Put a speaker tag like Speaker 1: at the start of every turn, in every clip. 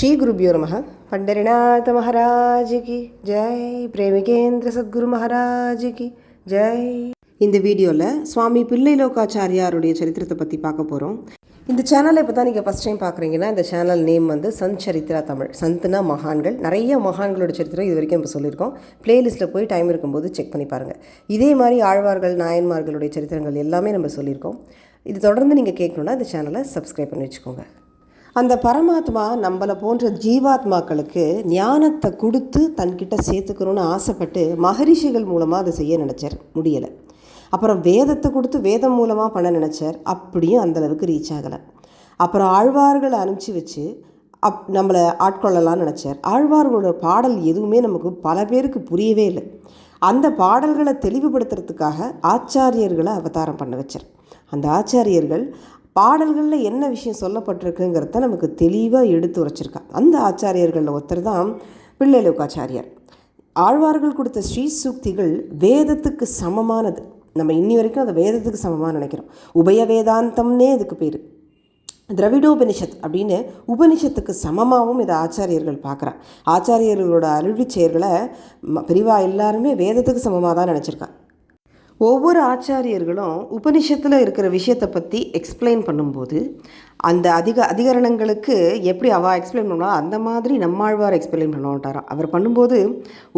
Speaker 1: ஸ்ரீ குருபியோ நமः. பண்டரிநாத மகாராஜுக்கு ஜெய். பிரேமிகேந்திர சத்குரு மகாராஜுக்கு ஜெய். இந்த வீடியோவில் சுவாமி பிள்ளைலோகாச்சாரியாருடைய சரித்திரத்தை பற்றி பார்க்க போகிறோம். இந்த சேனலை இப்போ தான் நீங்கள் ஃபஸ்ட் டைம் பார்க்குறீங்கன்னா இந்த சேனல் நேம் வந்து சந்த் சரித்ரா தமிழ். சந்த்னா மகான்கள், நிறைய மகான்களோட சரித்திரம் இது வரைக்கும் இப்போ சொல்லியிருக்கோம். ப்ளேலிஸ்ட்டில் போய் டைம் இருக்கும்போது செக் பண்ணி பாருங்கள். இதே மாதிரி ஆழ்வார்கள் நாயன்மார்களுடைய சரித்திரங்கள் எல்லாமே நம்ம சொல்லியிருக்கோம். இது தொடர்ந்து நீங்கள் கேட்கணுன்னா இந்த சேனலை சப்ஸ்கிரைப் பண்ணி வச்சுக்கோங்க. அந்த பரமாத்மா நம்மளை போன்ற ஜீவாத்மாக்களுக்கு ஞானத்தை கொடுத்து தன்கிட்ட சேர்த்துக்கணும்னு ஆசைப்பட்டு மகரிஷிகள் மூலமாக அதை செய்ய நினச்சார், முடியலை. அப்புறம் வேதத்தை கொடுத்து வேதம் மூலமாக பண்ண நினச்சார், அப்படியும் அந்தளவுக்கு ரீச் ஆகலை. அப்புறம் ஆழ்வார்களை அனுப்பிச்சி வச்சு நம்மளை ஆட்கொள்ளலாம்னு நினச்சார். ஆழ்வார்களோட பாடல் எதுவுமே நமக்கு பல பேருக்கு புரியவே இல்லை. அந்த பாடல்களை தெளிவுபடுத்துறதுக்காக ஆச்சாரியர்களை அவதாரம் பண்ண வச்சார். அந்த ஆச்சாரியர்கள் பாடல்களில் என்ன விஷயம் சொல்லப்பட்டிருக்குங்கிறத நமக்கு தெளிவாக எடுத்து உரைச்சிருக்கா. அந்த ஆச்சாரியர்களில் ஒருத்தர் தான் பிள்ளைலோகாச்சாரியார். ஆழ்வார்கள் கொடுத்த ஸ்ரீ சூக்திகள் வேதத்துக்கு சமமானது. நம்ம இன்னி வரைக்கும் அதை வேதத்துக்கு சமமாக நினைக்கிறோம். உபய வேதாந்தம்னே இதுக்கு பேர். திரவிடோபனிஷத் அப்படின்னு உபனிஷத்துக்கு சமமாகவும் இதை ஆச்சாரியர்கள் பார்க்குறாங்க. ஆச்சாரியர்களோட அருளி செயல்களை பெரிவா எல்லாருமே வேதத்துக்கு சமமாக தான் நினச்சிருக்கா. ஒவ்வொரு ஆச்சாரியர்களும் உபனிஷத்தில் இருக்கிற விஷயத்தை பற்றி எக்ஸ்பிளைன் பண்ணும்போது அந்த அதிகரணங்களுக்கு எப்படி எக்ஸ்பிளைன் பண்ணுவா அந்த மாதிரி நம்மாழ்வார் எக்ஸ்பிளைன் பண்ண மாட்டாராம். அவர் பண்ணும்போது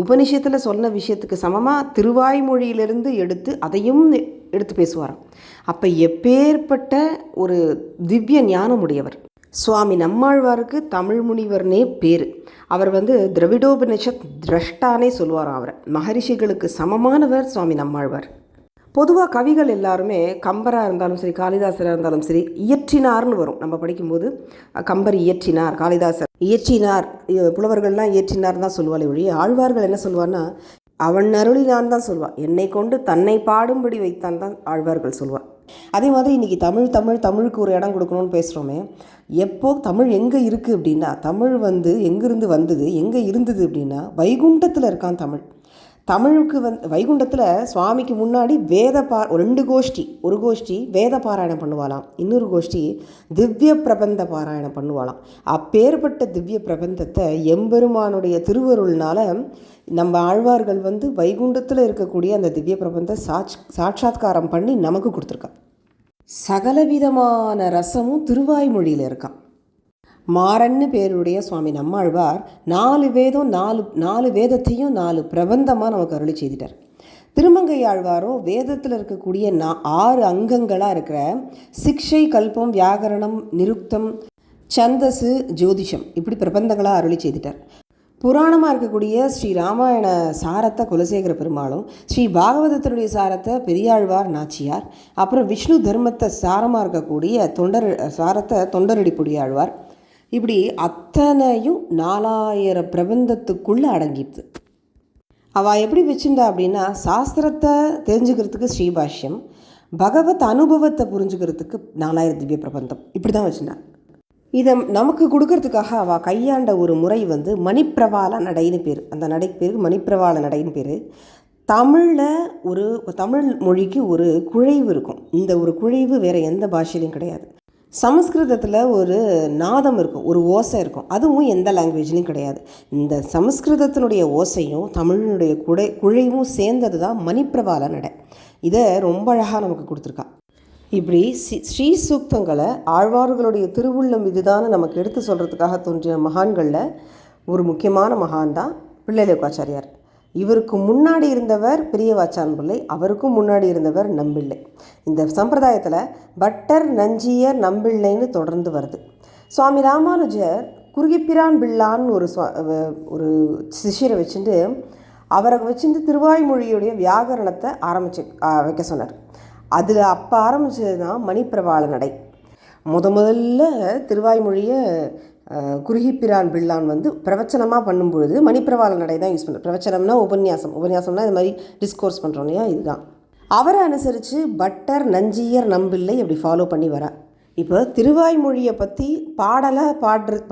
Speaker 1: உபனிஷத்தில் சொன்ன விஷயத்துக்கு சமமாக திருவாய்மொழியிலிருந்து எடுத்து அதையும் எடுத்து பேசுவாராம். அப்போ எப்பேற்பட்ட ஒரு திவ்ய ஞானமுடையவர் சுவாமி நம்மாழ்வாருக்கு தமிழ் முனிவர்னே பேர். அவர் திரவிடோபனிஷத் திரஷ்டானே சொல்லுவாராம். அவரை மகரிஷிகளுக்கு சமமானவர் சுவாமி நம்மாழ்வார். பொதுவாக கவிகள் எல்லாருமே கம்பராக இருந்தாலும் சரி, காளிதாசராக இருந்தாலும் சரி, இயற்றினார்னு வரும். நம்ம படிக்கும்போது கம்பர் இயற்றினார், காளிதாசர் இயற்றினார், புலவர்கள்லாம் இயற்றினார் தான் சொல்லுவாள் ஒழிய ஆழ்வார்கள் என்ன சொல்லுவான்னா அவன் அருளினான் தான் சொல்லுவாள். என்னை கொண்டு தன்னை பாடும்படி வைத்தான் தான் ஆழ்வார்கள் சொல்லுவாள். அதே மாதிரி இன்றைக்கி தமிழுக்கு ஒரு இடம் கொடுக்கணும்னு பேசுகிறோமே. எப்போ தமிழ் எங்கே இருக்குது அப்படின்னா, தமிழ் எங்கேருந்து வந்தது, எங்கே இருந்தது அப்படின்னா வைகுண்டத்தில் இருக்கான் தமிழ். தமிழுக்கு வைகுண்டத்தில் சுவாமிக்கு முன்னாடி ரெண்டு கோஷ்டி, ஒரு கோஷ்டி வேத பாராயணம் பண்ணுவாளாம், இன்னொரு கோஷ்டி திவ்ய பிரபந்த பாராயணம் பண்ணுவாளாம். அப்பேற்பட்ட திவ்ய பிரபந்தத்தை எம்பெருமானுடைய திருவருள்னால நம்ம ஆழ்வார்கள் வைகுண்டத்தில் இருக்கக்கூடிய அந்த திவ்ய பிரபந்த சாட்சாத்காரம் பண்ணி நமக்கு கொடுத்துருக்கா. சகலவிதமான ரசமும் திருவாய்மொழியில் இருக்கான். மாறன்னு பேருடைய சுவாமி நம்மாழ்வார் 4 வேதம் 4 வேதத்தையும் 4 பிரபந்தமாக நமக்கு அருளி செய்துட்டார். திருமங்கை ஆழ்வாரும் வேதத்தில் இருக்கக்கூடிய 6 அங்கங்களாக இருக்கிற சிக்ஷை, கல்பம், வியாகரணம், நிருக்தம், சந்தசு, ஜோதிஷம் இப்படி பிரபந்தங்களாக அருளி செய்துட்டார். புராணமாக இருக்கக்கூடிய ஸ்ரீ ராமாயண சாரத்தை குலசேகர பெருமாளும், ஸ்ரீ பாகவதத்தினுடைய சாரத்தை பெரியாழ்வார் நாச்சியார், அப்புறம் விஷ்ணு தர்மத்தை சாரமாக இருக்கக்கூடிய சாரத்தை தொண்டரடிப்புடி ஆழ்வார், இப்படி அத்தனையும் 4000 பிரபந்தத்துக்குள்ளே அடங்கிடுது. அவள் எப்படி வச்சுருந்தா அப்படின்னா, சாஸ்திரத்தை தெரிஞ்சுக்கிறதுக்கு ஸ்ரீபாஷ்யம், பகவத் அனுபவத்தை புரிஞ்சுக்கிறதுக்கு 4000 திவ்ய பிரபந்தம், இப்படி தான் வச்சுருந்தா. இதை நமக்கு கொடுக்கறதுக்காக அவள் கையாண்ட ஒரு முறை மணிப்பிரவாள நடைன்னு பேர். அந்த நடைக்கு பேருக்கு மணிப்பிரவாள நடைன்னு பேர். தமிழில் தமிழ் மொழிக்கு ஒரு குழைவு இருக்கும். இந்த ஒரு குழைவு வேறு எந்த பாஷையிலையும் கிடையாது. சமஸ்கிருதத்தில் ஒரு நாதம் இருக்கும், ஒரு ஓசை இருக்கும், அதுவும் எந்த லாங்குவேஜ்லையும் கிடையாது. இந்த சமஸ்கிருதத்தினுடைய ஓசையும் தமிழினுடைய குழைவும் சேர்ந்தது தான் மணிப்பிரவாள நடை. இதை ரொம்ப அழகாக நமக்கு கொடுத்துருக்கா. இப்படி ஸ்ரீ சூக்தங்களை ஆழ்வார்களுடைய திருவுள்ளம் இதுதான் நமக்கு எடுத்து சொல்கிறதுக்காக தோன்றிய மகான்களில் ஒரு முக்கியமான மகான் தான் பிள்ளைலோகாச்சாரியார். இவருக்கு முன்னாடி இருந்தவர் பெரியவாச்சான் பிள்ளை, அவருக்கும் முன்னாடி இருந்தவர் நம்பிள்ளை. இந்த சம்பிரதாயத்தில் பட்டர், நஞ்சியர், நம்பிள்ளைன்னு தொடர்ந்து வருது. சுவாமி ராமானுஜர் குறுகிப்பிரான் பிள்ளான்னு ஒரு சிஷ்யரை வச்சுட்டு அவரை வச்சுட்டு திருவாய்மொழியுடைய வியாகரணத்தை வைக்க சொன்னார். அதில் அப்போ ஆரம்பித்தது தான் மணிப்பிரவாள நடை. முதல்ல திருவாய்மொழியை குறுகிப்பிரான் பிள்ளான் பிரவச்சனமாக பண்ணும்பொழுது மணிப்பிரவாள நடை தான் யூஸ் பண்ணுறது. பிரவச்சனம்னா உபன்யாசம்னா இது மாதிரி டிஸ்கோர்ஸ் பண்ணுறோம் இல்லையா, இதுதான். அவரை அனுசரித்து பட்டர், நஞ்சியர், நம்பிள்ளை அப்படி ஃபாலோ பண்ணி வரா. இப்போ திருவாய்மொழியை பற்றி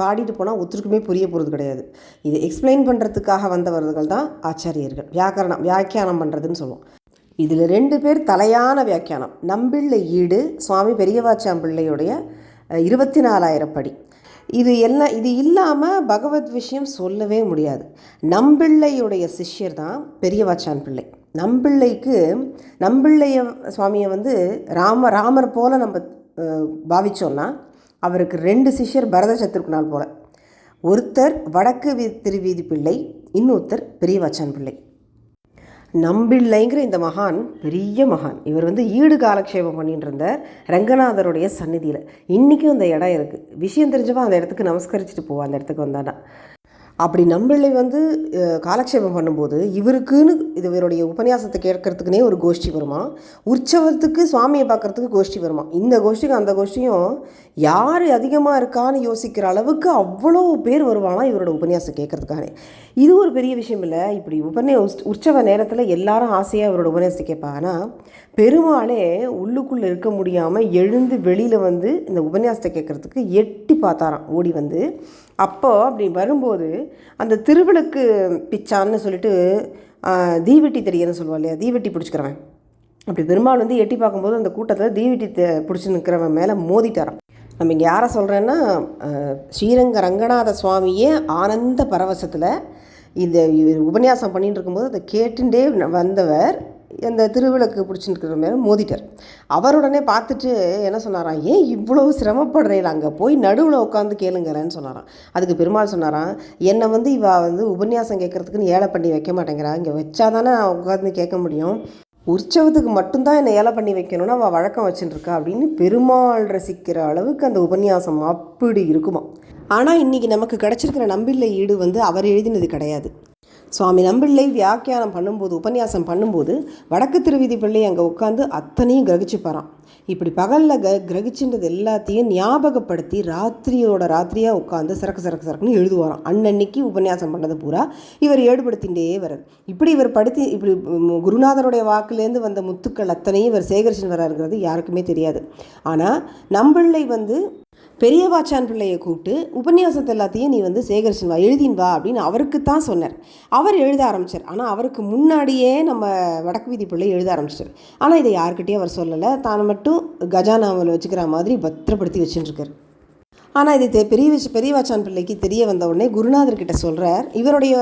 Speaker 1: பாடிட்டு போனால் ஒருத்தருக்குமே புரிய போகிறது கிடையாது. இது எக்ஸ்பிளைன் பண்ணுறதுக்காக வந்தவர்கள் தான் ஆச்சாரியர்கள். வியாக்கியானம் பண்ணுறதுன்னு சொல்லுவோம். இதில் 2 பேர் தலையான வியாக்கியானம். நம்பிள்ளை ஈடு சுவாமி பெரியவாச்சான் பிள்ளையுடைய 24,000 படி. இது இல்லாமல் பகவத் விஷயம் சொல்லவே முடியாது. நம்பிள்ளையுடைய சிஷ்யர் தான் பெரியவாச்சான் பிள்ளை. நம்பிள்ளைய சுவாமியை வந்து ராமர் போல் நம்ம பாவிச்சோன்னா அவருக்கு 2 சிஷ்யர் பரத சத்ருக்னால் போல். ஒருத்தர் வடக்கு திருவீதி பிள்ளை, இன்னொருத்தர் பெரியவாச்சான் பிள்ளை. நம்பிள்ளைங்கிற இந்த மகான் பெரிய மகான். இவர் வந்து ஈடு காலக்ஷேபம் பண்ணிட்டு இருந்தார் ரங்கநாதருடைய சந்நிதியில். இன்றைக்கும் அந்த இடம் இருக்குது. விஷயம் தெரிஞ்சவா அந்த இடத்துக்கு நமஸ்கரிச்சுட்டு போவா. அந்த இடத்துக்கு வந்தானா அப்படி நம்பிள்ளை வந்து காலக்ஷேபம் பண்ணும்போது இவருக்குன்னு இவருடைய உபன்யாசத்தை கேட்கறதுக்குனே ஒரு கோஷ்டி வருமா, உற்சவத்துக்கு சுவாமியை பார்க்குறதுக்கு கோஷ்டி வருமா. இந்த கோஷ்டிக்கும் அந்த கோஷ்டியும் யார் அதிகமாக இருக்கான்னு யோசிக்கிற அளவுக்கு அவ்வளோ பேர் வருவானா இவரோட உபன்யாசம் கேட்கறதுக்காக. இது ஒரு பெரிய விஷயம் இல்லை. இப்படி உற்சவ நேரத்தில் எல்லாரும் ஆசையாக அவரோட உபன்யாசத்தை கேட்பாங்க. ஆனால் பெருமாளே உள்ளுக்குள்ளே இருக்க முடியாமல் எழுந்து வெளியில் வந்து இந்த உபன்யாசத்தை கேட்குறதுக்கு எட்டி பார்த்தாராம் ஓடி வந்து. அப்போது அப்படி வரும்போது அந்த திருவிளக்கு பிச்சான்னு சொல்லிட்டு தீவெட்டி தெரியன்னு சொல்லுவா இல்லையா, தீவெட்டி பிடிச்சிக்கிறவன். அப்படி பெருமாள் வந்து எட்டி பார்க்கும்போது அந்த கூட்டத்தில் தீவெட்டி பிடிச்சி நிற்கிறவன் மேலே மோதிட்டாராம். நம்ம இங்கே யாரை சொல்கிறேன்னா, ஸ்ரீரங்க ரங்கநாத சுவாமியே ஆனந்த பரவசத்தில் இந்த உபன்யாசம் பண்ணிட்டு இருக்கும்போது அதை கேட்டுட்டே வந்தவர் அந்த திருவிளக்கு பிடிச்சிருக்கிற மேலே மோதிட்டார். அவருடனே பார்த்துட்டு என்ன சொன்னாராம், ஏன் இவ்வளோ சிரமப்படுறீங்களா, அங்கே போய் நடுவில் உட்காந்து கேளுங்களேன்னு சொன்னாராம். அதுக்கு பெருமாள் சொன்னாராம், என்னை வந்து உபன்யாசம் கேட்குறதுக்குன்னு ஏழை பண்ணி வைக்க மாட்டேங்கிறா, இங்கே வச்சாதானே நான் உட்காந்து கேட்க முடியும், உற்சவத்துக்கு மட்டும்தான் என்னை ஏழை பண்ணி வைக்கணும்னு அவள் வழக்கம் வச்சுட்டுருக்கா அப்படின்னு பெருமாள் ரசிக்கிற அளவுக்கு அந்த உபன்யாசம் அப்படி இருக்குமா. ஆனால் இன்றைக்கி நமக்கு கிடச்சிருக்கிற நம்பிள்ளை ஈடு வந்து அவர் எழுதினது கிடையாது. சுவாமி நம்பிள்ளை வியாக்கியானம் பண்ணும்போது, உபன்யாசம் பண்ணும்போது வடக்கு திருவீதி பிள்ளை அங்கே உட்காந்து அத்தனையும் கிரகிச்சுப்பாரான். இப்படி பகலில் கிரகிச்சுன்றது எல்லாத்தையும் ஞாபகப்படுத்தி ராத்திரியாக உட்காந்து சரக்குன்னு எழுதுவாராம். அன்னன்னைக்கு உபன்யாசம் பண்ணது பூரா இவர் ஏடுபடுத்திகிட்டே வர்றார். இப்படி இவர் இப்படி குருநாதருடைய வாக்குலேருந்து வந்த முத்துக்கள் அத்தனையும் இவர் சேகரிச்சுன்னு வர்றாருங்கிறது யாருக்குமே தெரியாது. ஆனால் நம்பிள்ளை வந்து பெரியவாச்சான் பிள்ளையை கூப்பிட்டு உபன்யாசத்தை எல்லாத்தையும் நீ வந்து சேகரிச்சுன்னு வா, எழுதின் வா அப்படின்னு அவருக்கு தான் சொன்னார். அவர் எழுத ஆரம்பித்தார். ஆனால் அவருக்கு முன்னாடியே நம்ம வடக்கு வீதி பிள்ளை எழுத ஆரம்பிச்சிட்டார். ஆனால் இதை யாருக்கிட்டேயும் அவர் சொல்லலை. தான் மட்டும் கஜானாவில் வச்சுக்கிற மாதிரி பத்திரப்படுத்தி வச்சுட்டுருக்கார். ஆனால் இது பெரியவாச்சான் பிள்ளைக்கு தெரிய வந்த உடனே குருநாதர்கிட்ட சொல்கிறார். இவருடைய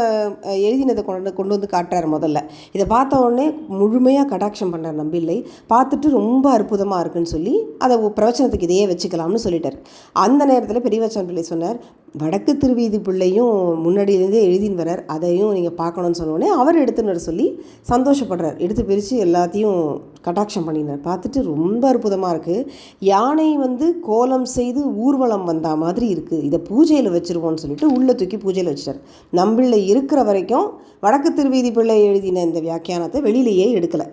Speaker 1: எழுதினதை கொண்டு வந்து காட்டுறார். முதல்ல இதை பார்த்த உடனே முழுமையாக கடாட்சம் பண்ணுறார் நம்பிள்ளை. பார்த்துட்டு ரொம்ப அற்புதமாக இருக்குன்னு சொல்லி அதை பிரவச்சனத்துக்கு இதையே வச்சுக்கலாம்னு சொல்லிட்டார். அந்த நேரத்தில் பெரியவாச்சான் பிள்ளை சொன்னார், வடக்கு திருவீதி பிள்ளையும் முன்னாடியிலேருந்தே எழுதின்னு வரார், அதையும் நீங்கள் பார்க்கணுன்னு சொன்னோடனே அவர் எடுத்துன்னு வர சொல்லி சந்தோஷப்படுறார். எடுத்து பிரித்து எல்லாத்தையும் கடாட்சம் பண்ணினார். பார்த்துட்டு ரொம்ப அற்புதமாக இருக்குது, யானை வந்து கோலம் செய்து ஊர்வலம் வந்த மாதிரி இருக்குது, இதை பூஜையில் வச்சுருவோன்னு சொல்லிட்டு உள்ளே தூக்கி பூஜையில் வச்சிட்டார். நம்பிள்ளை இருக்கிற வரைக்கும் வடக்கு திருவீதி பிள்ளை எழுதின இந்த வியாக்கியானத்தை வெளியிலேயே எடுக்கலை.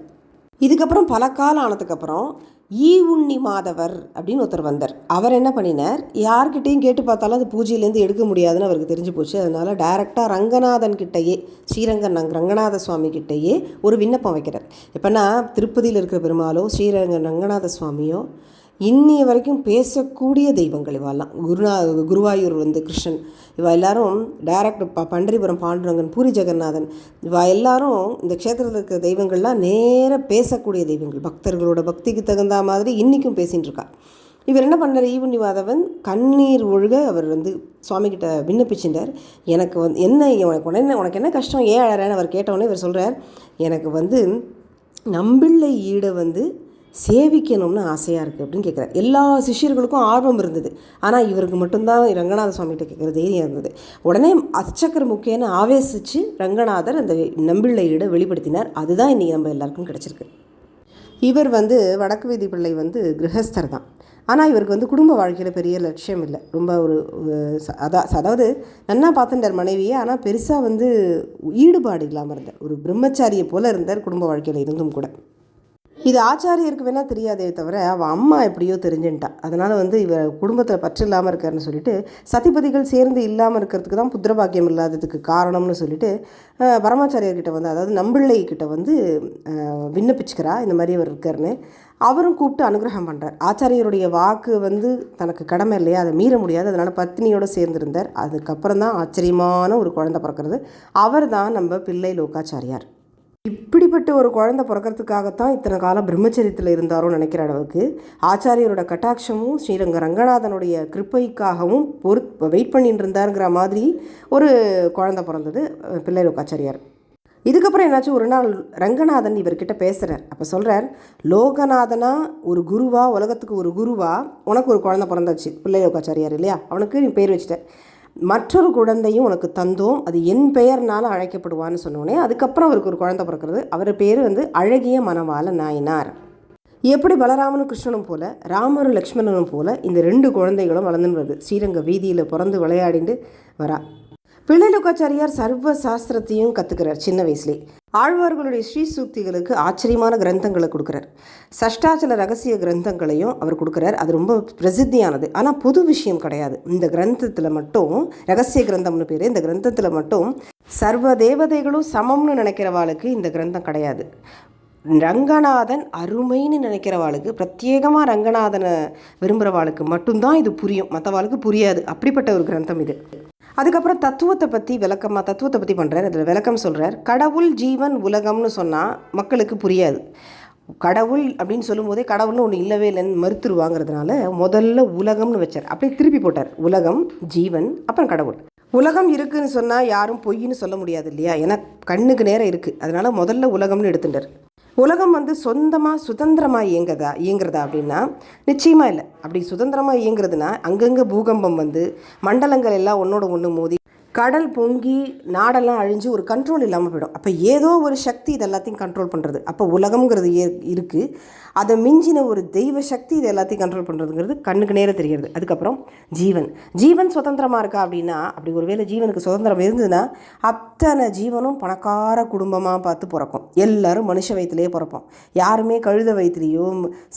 Speaker 1: இதுக்கப்புறம் பல காலம் ஆனதுக்கப்புறம் உண்ணி மாதவர் அப்படின்னு ஒருத்தர் வந்தார். அவர் என்ன பண்ணினார், யார்கிட்டையும் கேட்டு பார்த்தாலும் அது பூஜையிலேருந்து எடுக்க முடியாதுன்னு அவருக்கு தெரிஞ்சு போச்சு. அதனால் டைரெக்டாக ரங்கநாதன் கிட்டையே, ரங்கநாத சுவாமி கிட்டையே ஒரு விண்ணப்பம் வைக்கிறார். எப்போனா திருப்பதியில் இருக்கிற பெருமாளோ ரங்கநாத சுவாமியோ இன்னிய வரைக்கும் பேசக்கூடிய தெய்வங்கள் இவெல்லாம். குருவாயூர் வந்து கிருஷ்ணன், இவ எல்லாரும் டைரக்ட் பண்டரிபுரம் பாண்டுரங்கன், பூரி ஜெகநாதன், இவ எல்லாரும் இந்த க்ஷேத்திரத்தில் இருக்கிற தெய்வங்கள்லாம் நேராக பேசக்கூடிய தெய்வங்கள். பக்தர்களோட பக்திக்கு தகுந்த மாதிரி இன்றைக்கும் பேசின்னு இருக்கா. இவர் என்ன பண்ணார், ஈவுண்ணி மாதவன் கண்ணீர் ஒழுக அவர் வந்து சுவாமிகிட்ட விண்ணப்பிச்சுட்டார். எனக்கு உனக்கு என்ன கஷ்டம், ஏன் அழறேன்னு அவர் கேட்டவுடனே இவர் சொல்கிறார், எனக்கு வந்து நம்பிள்ளை ஈடை வந்து சேவிக்கணும்னு ஆசையாக இருக்குது அப்படின்னு கேட்குறாரு. எல்லா சிஷ்யர்களுக்கும் ஆர்வம் இருந்தது. ஆனால் இவருக்கு மட்டும்தான் ரங்கநாத சுவாமிகிட்ட கேட்குற தைரியம் இருந்தது. உடனே அச்சக்கர முக்கியன்னு ஆவேசித்து ரங்கநாதர் அந்த நம்பிள்ளை ஈடை வெளிப்படுத்தினார். அதுதான் இன்றைக்கி நம்ம எல்லாருக்கும் கிடச்சிருக்கு. இவர் வந்து வடக்கு வீதி பிள்ளை வந்து கிரகஸ்தர் தான். ஆனால் இவருக்கு வந்து குடும்ப வாழ்க்கையில் பெரிய லட்சியம் இல்லை. ரொம்ப அதாவது நன்னா பார்த்துட்டார் மனைவியை, ஆனால் பெருசாக வந்து ஈடுபாடு இல்லாமல் இருந்தார். ஒரு பிரம்மச்சாரியை போல் இருந்தார் குடும்ப வாழ்க்கையில் இருந்தும் கூட. இது ஆச்சாரியருக்கு வேணால் தெரியாதே தவிர அவள் அம்மா எப்படியோ தெரிஞ்சுட்டா. அதனால் வந்து இவர் குடும்பத்தில் பற்று இல்லாமல் இருக்காருன்னு சொல்லிட்டு சதிபதிகள் சேர்ந்து இல்லாமல் இருக்கிறதுக்கு தான் புத்திரபாக்கியம் இல்லாததுக்கு காரணம்னு சொல்லிட்டு பரமாச்சாரியர்கிட்ட வந்து, அதாவது நம்பிள்ளை கிட்ட வந்து விண்ணப்பிச்சுக்கிறா, இந்த மாதிரி அவர் இருக்காருன்னு. அவரும் கூப்பிட்டு அனுகிரகம் பண்ணுறார். ஆச்சாரியருடைய வாக்கு வந்து தனக்கு கடமை இல்லையா, அதை மீற முடியாது. அதனால் பத்னியோடு சேர்ந்திருந்தார். அதுக்கப்புறம் தான் ஆச்சரியமான ஒரு குழந்தை பிறக்கிறது. அவர் தான் நம்ம பிள்ளை லோகாச்சாரியார். இப்படிப்பட்ட ஒரு குழந்தை பிறக்கிறதுக்காகத்தான் இத்தனை காலம் பிரம்மச்சரியத்தில் இருந்தாரோன்னு நினைக்கிற அளவுக்கு ஆச்சாரியரோட கட்டாட்சமும் ஸ்ரீரங்க ரங்கநாதனுடைய கிருப்பைக்காகவும் வெயிட் பண்ணிட்டு இருந்தாருங்கிற மாதிரி ஒரு குழந்தை பிறந்தது பிள்ளைலோகாச்சாரியார். இதுக்கப்புறம் என்னாச்சும், ஒரு நாள் ரங்கநாதன் இவர்கிட்ட பேசுகிறார். அப்போ சொல்கிறார், லோகநாதனா ஒரு குருவா, உலகத்துக்கு ஒரு குருவா உனக்கு ஒரு குழந்தை பிறந்தாச்சு, பிள்ளைலோகாச்சாரியார் இல்லையா, அவனுக்கு நீ பேர் வச்சுட்ட, மற்றொரு குழந்தையும் உனக்கு தந்தோம், அது என் பெயர்னால அழைக்கப்படுவான்னு சொன்னோடனே அதுக்கப்புறம் அவருக்கு ஒரு குழந்தை பிறக்கிறது. அவர் பேர் அழகிய மணவாள நாயனார். எப்படி பலராமனும் கிருஷ்ணனும் போல, ராமரும் லக்ஷ்மணனும் போல இந்த 2 குழந்தைகளும் வளர்ந்துன்னு வருது. ஸ்ரீரங்க வீதியில் பிறந்து விளையாடிட்டு வரா. பிள்ளைலோகாச்சாரியார் சர்வ சாஸ்திரத்தையும் கற்றுக்கிறார் சின்ன வயசுலேயே. ஆழ்வார்களுடைய ஸ்ரீசூக்திகளுக்கு ஆச்சரியமான கிரந்தங்களை கொடுக்குறார். சஷ்டாச்சல ரகசிய கிரந்தங்களையும் அவர் கொடுக்குறார். அது ரொம்ப பிரசித்தியானது, ஆனால் பொது விஷயம் கிடையாது. இந்த கிரந்தத்தில் மட்டும், ரகசிய கிரந்தம்னு பேர், இந்த கிரந்தத்தில் மட்டும் சர்வ தேவதைகளும் சமம்னு நினைக்கிறவாளுக்கு இந்த கிரந்தம் கிடையாது. ரங்கநாதன் அருமைன்னு நினைக்கிறவாளுக்கு, பிரத்யேகமாக ரங்கநாதனை விரும்புகிறவாளுக்கு மட்டும்தான் இது புரியும், மற்றவாளுக்கு புரியாது. அப்படிப்பட்ட ஒரு கிரந்தம் இது. அதுக்கப்புறம் தத்துவத்தை பற்றி பண்ணுறார். அதில் விளக்கம் சொல்கிறார். கடவுள், ஜீவன், உலகம்னு சொன்னால் மக்களுக்கு புரியாது. கடவுள் அப்படின்னு சொல்லும்போதே கடவுள்னு ஒன்று இல்லவே இல்லைன்னு மறுத்துருவாங்கிறதுனால முதல்ல உலகம்னு வச்சார். அப்படியே திருப்பி போட்டார். உலகம், ஜீவன், அப்புறம் கடவுள். உலகம் இருக்குதுன்னு சொன்னால் யாரும் பொய்ன்னு சொல்ல முடியாது இல்லையா, ஏன்னா கண்ணுக்கு நேரம் இருக்குது. அதனால் முதல்ல உலகம்னு எடுத்துட்டார். உலகம் சொந்தமாக சுதந்திரமாக இயங்குறதா அப்படின்னா நிச்சயமாக இல்லை. அப்படி சுதந்திரமாக இயங்குறதுனா அங்கங்கே பூகம்பம் மண்டலங்கள் எல்லாம் ஒன்றோட ஒன்று மோதி கடல் பொங்கி நாடெல்லாம் அழிஞ்சு ஒரு கண்ட்ரோல் இல்லாமல் போயிடும். அப்போ ஏதோ ஒரு சக்தி இது எல்லாத்தையும் கண்ட்ரோல் பண்ணுறது. அப்போ உலகம்ங்கிறது இருக்குது, அதை மிஞ்சின ஒரு தெய்வ சக்தி இது எல்லாத்தையும் கண்ட்ரோல் பண்ணுறதுங்கிறது கண்ணுக்கு நேரம் தெரிகிறது. அதுக்கப்புறம் ஜீவன் சுதந்திரமாக இருக்கா அப்படின்னா, அப்படி ஒரு வேளை ஜீவனுக்கு சுதந்திரம் இருந்ததுன்னா அத்தனை ஜீவனும் பணக்கார குடும்பமாக பார்த்து பிறக்கும். எல்லோரும் மனுஷ வயிற்றுலேயே பிறப்போம். யாருமே கழுத வயிற்றுலையோ,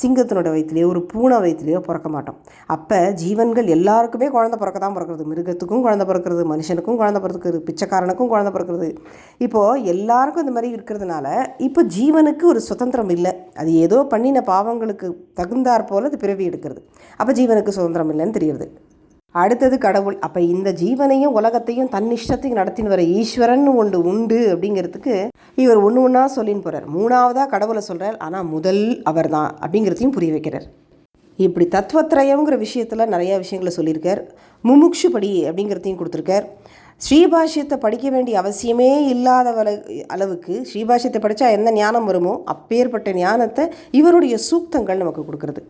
Speaker 1: சிங்கத்தினோட வயிற்றுலையோ, ஒரு பூனை வயிற்றுலையோ பிறக்க மாட்டோம். அப்போ ஜீவன்கள் எல்லாருக்குமே குழந்தை பிறக்க தான் பிறக்கிறது. மிருகத்துக்கும் குழந்தை பிறக்கிறது, மனுஷனுக்கும் குழந்தை பிறக்கிறது, பிச்சைக்காரனுக்கும் குழந்தை பிறக்கிறது. இப்போது எல்லாருக்கும் இந்த மாதிரி இருக்கிறதுனால இப்போ ஜீவனுக்கு ஒரு சுதந்திரம் இல்லை. அது ஏதோ பண்ணின பாவங்களுக்கு தகுந்தாற் போல் அது பிறவி எடுக்கிறது. அப்போ ஜீவனுக்கு சுதந்திரம் இல்லைன்னு தெரியுது. அடுத்தது கடவுள். அப்போ இந்த ஜீவனையும் உலகத்தையும் தன் இஷ்டத்தையும் நடத்தின்னு வர ஈஸ்வரன் ஒன்று உண்டு அப்படிங்கிறதுக்கு இவர் ஒன்றா சொல்லின்னு போகிறார். 3ஆவதாக கடவுளை சொல்கிறார், ஆனால் முதல் அவர் தான் அப்படிங்கிறதையும் புரிய வைக்கிறார். இப்படி தத்துவத்திரயங்கிற விஷயத்தில் நிறையா விஷயங்களை சொல்லியிருக்கார். முமுக்ஷு படி அப்படிங்கிறதையும் கொடுத்துருக்கார். ஸ்ரீபாஷ்யத்தை படிக்க வேண்டிய அவசியமே இல்லாத அளவுக்கு ஸ்ரீபாஷ்யத்தை படித்தா என்ன ஞானம் வருமோ அப்பேற்பட்ட ஞானத்தை இவருடைய சூக்தங்கள் நமக்கு கொடுக்குறது.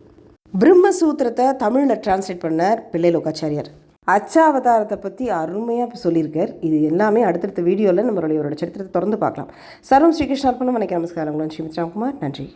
Speaker 1: பிரம்மசூத்திரத்தை தமிழில் டிரான்ஸ்லேட் பண்ணார் பிள்ளைலோகாச்சாரியார். அச்சாவதாரத்தை பற்றி அருமையாக சொல்லியிருக்கார். இது எல்லாமே அடுத்தடுத்த வீடியோவில் நம்மளுடைய சரித்திரத்தை தொடர்ந்து பார்க்கலாம். சர்வம் ஸ்ரீகிருஷ்ணார்ப்பணம். நமஸ்காரம். ஸ்ரீமதி ராம்குமார். நன்றி.